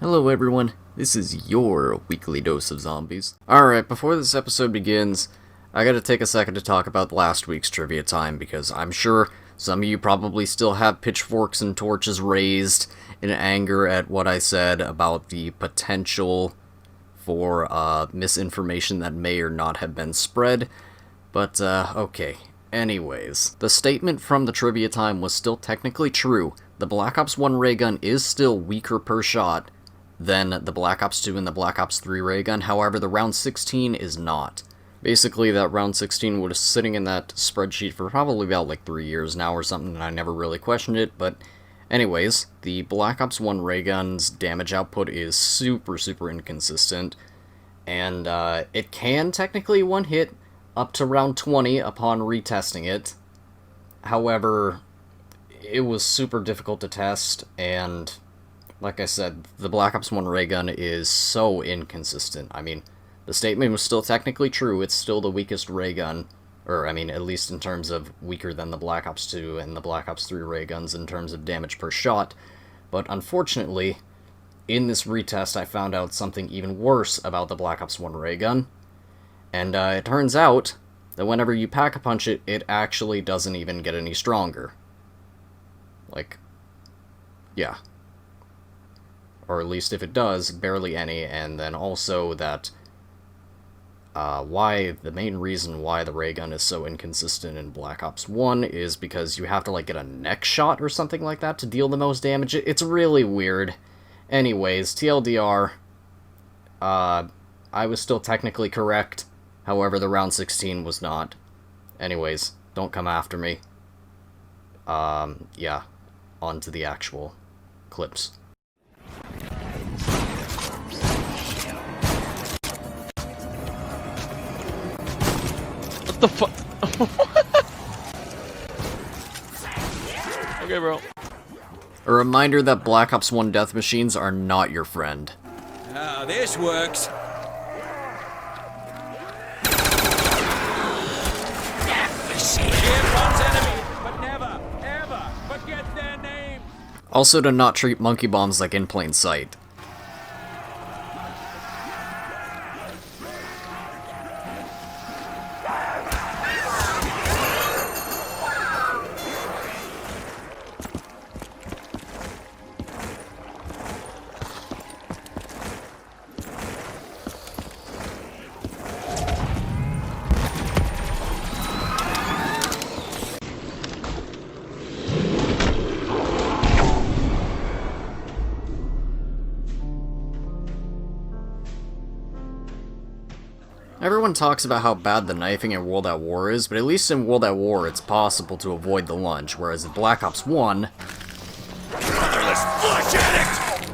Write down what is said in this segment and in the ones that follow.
Hello everyone, this is your weekly dose of zombies. Alright, before this episode begins, I gotta take a second to talk about last week's trivia time, because I'm sure some of you probably still have pitchforks and torches raised in anger at what I said about the potential for misinformation that may or not have been spread, but okay. Anyways, the statement from the trivia time was still technically true. The Black Ops 1 ray gun is still weaker per shot than the Black Ops 2 and the Black Ops 3 ray gun, however the round 16 is not. Basically, that round 16 was sitting in that spreadsheet for probably about like 3 years now or something, and I never really questioned it, but anyways, the Black Ops 1 ray gun's damage output is super inconsistent, and it can technically one-hit up to round 20 upon retesting it. However, it was super difficult to test, and like I said, the Black Ops 1 ray gun is so inconsistent. I mean, the statement was still technically true, it's still the weakest ray gun, or I mean, at least in terms of weaker than the Black Ops 2 and the Black Ops 3 ray guns in terms of damage per shot, but unfortunately, in this retest I found out something even worse about the Black Ops 1 ray gun, and it turns out that whenever you pack-a-punch it, it actually doesn't even get any stronger. Like, yeah. Or at least if it does, barely any, and then also that the main reason why the ray gun is so inconsistent in Black Ops 1 is because you have to like get a neck shot or something like that to deal the most damage. It's really weird. Anyways, TLDR, I was still technically correct, however the round 16 was not. Anyways, don't come after me. Yeah, on to the actual clips. What the fuck? Okay, bro. A reminder that Black Ops 1 death machines are not your friend. Ah, this works. Also to not treat monkey bombs like in plain sight. Everyone talks about how bad the knifing in World at War is, but at least in World at War it's possible to avoid the lunge, whereas in Black Ops 1... Motherless flesh addict!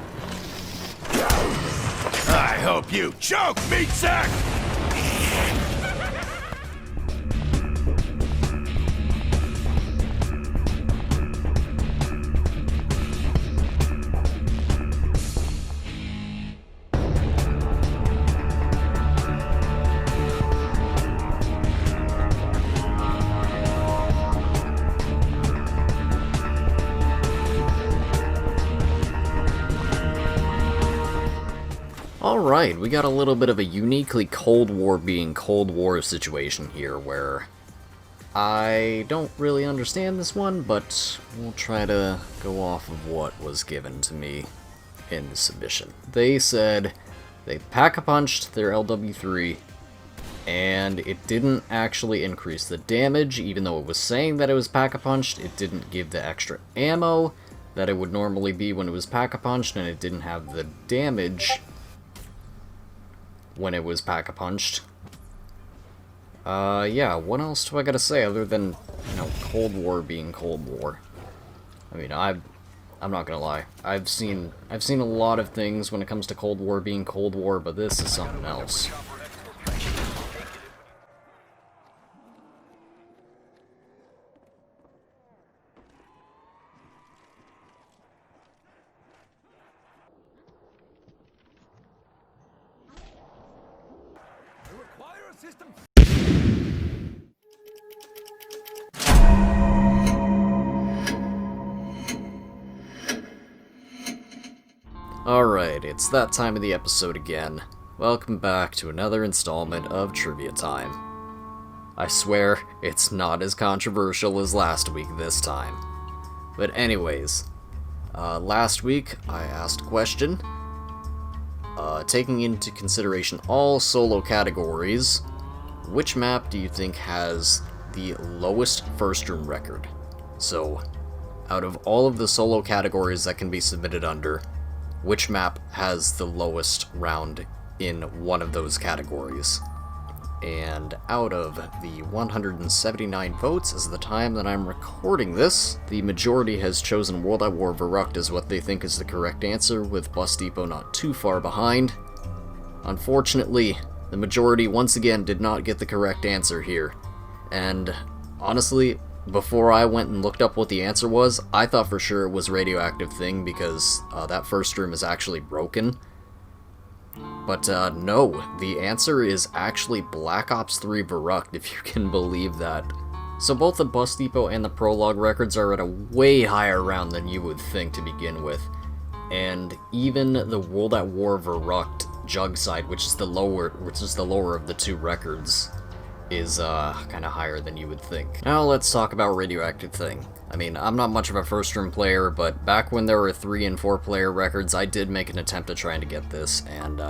I hope you choke, meat sack! Alright, we got a little bit of a uniquely Cold War being Cold War situation here, where I don't really understand this one, but we'll try to go off of what was given to me in the submission. They said they pack-a-punched their LW3, and it didn't actually increase the damage, even though it was saying that it was pack-a-punched. It didn't give the extra ammo that it would normally be when it was pack-a-punched, and it didn't have the damage when it was pack-a-punched. Yeah, what else do I gotta say other than, you know, Cold War being Cold War? I mean, I'm not gonna lie. I've seen a lot of things when it comes to Cold War being Cold War, but this is something else. Alright, it's that time of the episode again. Welcome back to another installment of Trivia Time. I swear, it's not as controversial as last week this time. But anyways, last week I asked a question, taking into consideration all solo categories, which map do you think has the lowest first room record? So, out of all of the solo categories that can be submitted under, which map has the lowest round in one of those categories? And out of the 179 votes as of the time that I'm recording this, the majority has chosen World at War Verrucht as what they think is the correct answer, with Bus Depot not too far behind. Unfortunately, the majority once again did not get the correct answer here. And honestly, before I went and looked up what the answer was, I thought for sure it was Radioactive Thing because that first room is actually broken. But no, the answer is actually Black Ops 3 Verrucht, if you can believe that. So both the Bus Depot and the Prologue records are at a way higher round than you would think to begin with. And even the World at War Verrucht Jug side, which is the lower of the two records, is kind of higher than you would think. Now let's talk about Radioactive Thing. I mean, I'm not much of a first room player, but back when there were 3 and 4 player records, I did make an attempt at trying to get this, and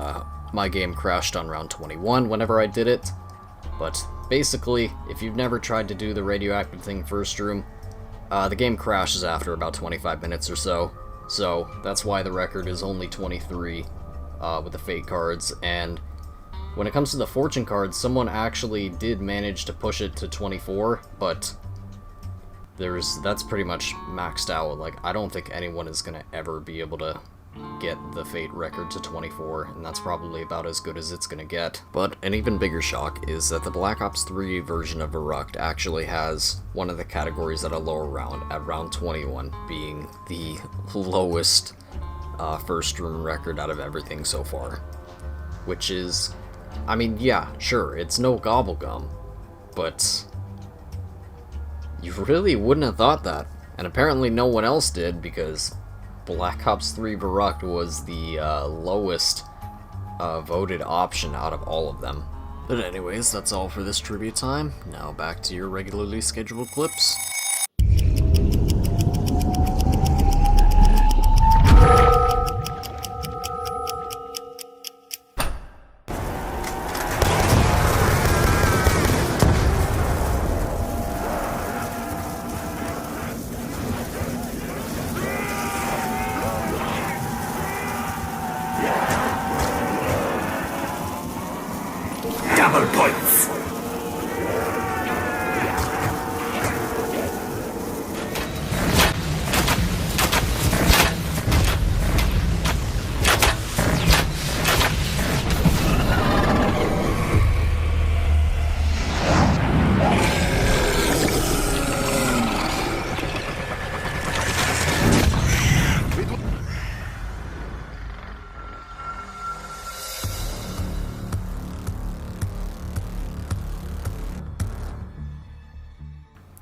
my game crashed on round 21 whenever I did it. But basically, if you've never tried to do the Radioactive Thing first room, the game crashes after about 25 minutes or so. So that's why the record is only 23 with the fate cards, and when it comes to the fortune cards, someone actually did manage to push it to 24, but that's pretty much maxed out. Like, I don't think anyone is gonna ever be able to get the fate record to 24, and that's probably about as good as it's gonna get. But an even bigger shock is that the Black Ops 3 version of Verrucht actually has one of the categories at a lower round, at round 21, being the lowest first room record out of everything so far. Which is, I mean, yeah, sure, it's no gobblegum, but you really wouldn't have thought that. And apparently no one else did, because Black Ops 3 Verrucht was the lowest voted option out of all of them. But anyways, that's all for this trivia time. Now back to your regularly scheduled clips. Double points!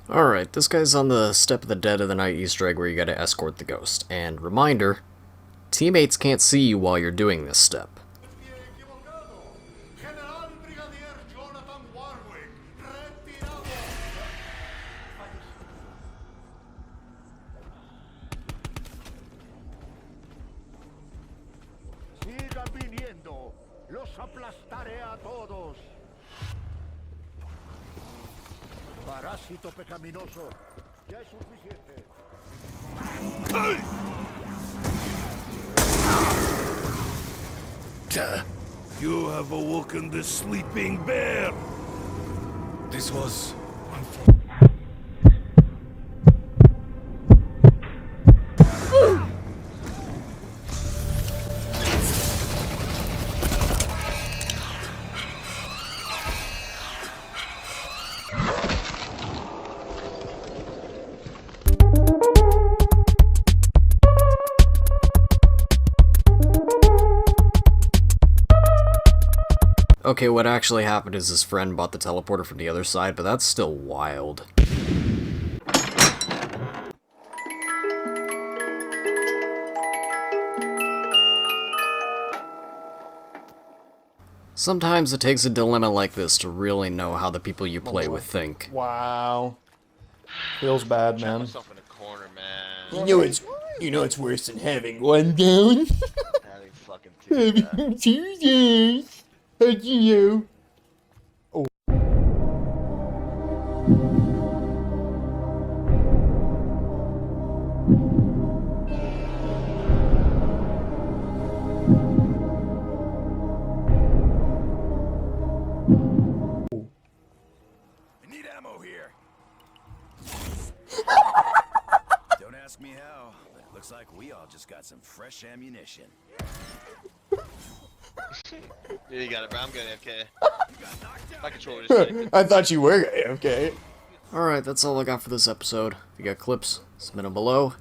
Alright, this guy's on the Step of the Dead of the Night Easter egg where you gotta escort the ghost. And reminder, teammates can't see you while you're doing this step. Sigan viniendo, los aplastaré a todos. Parásito pecaminoso, ya es suficiente. You have awoken the sleeping bear! This was Okay, what actually happened is his friend bought the teleporter from the other side, but that's still wild. Sometimes it takes a dilemma like this to really know how the people you play with think. Wow. Feels bad, Trap man. myself in a corner, man. You know it's worse than having one down. Having fucking two. Tuesdays. How'd you know? I need ammo here. Don't ask me how, but it looks like we all just got some fresh ammunition. Yeah, you got it, bro. I'm good, okay. My controller just I thought you were okay. Alright, that's all I got for this episode. If you got clips, submit them below.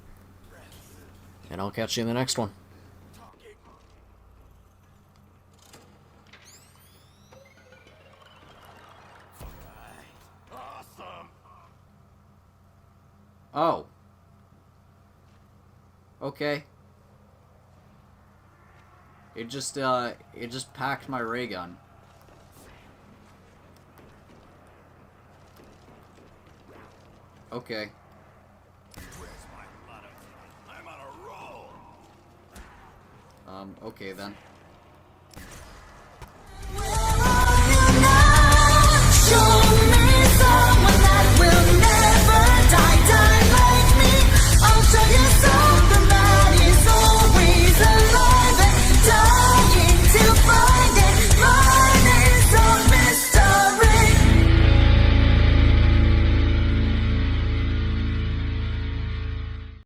And I'll catch you in the next one. Awesome. Oh. Okay. It just packed my ray gun. Okay. Where's my lotto? I'm on a roll. Okay then.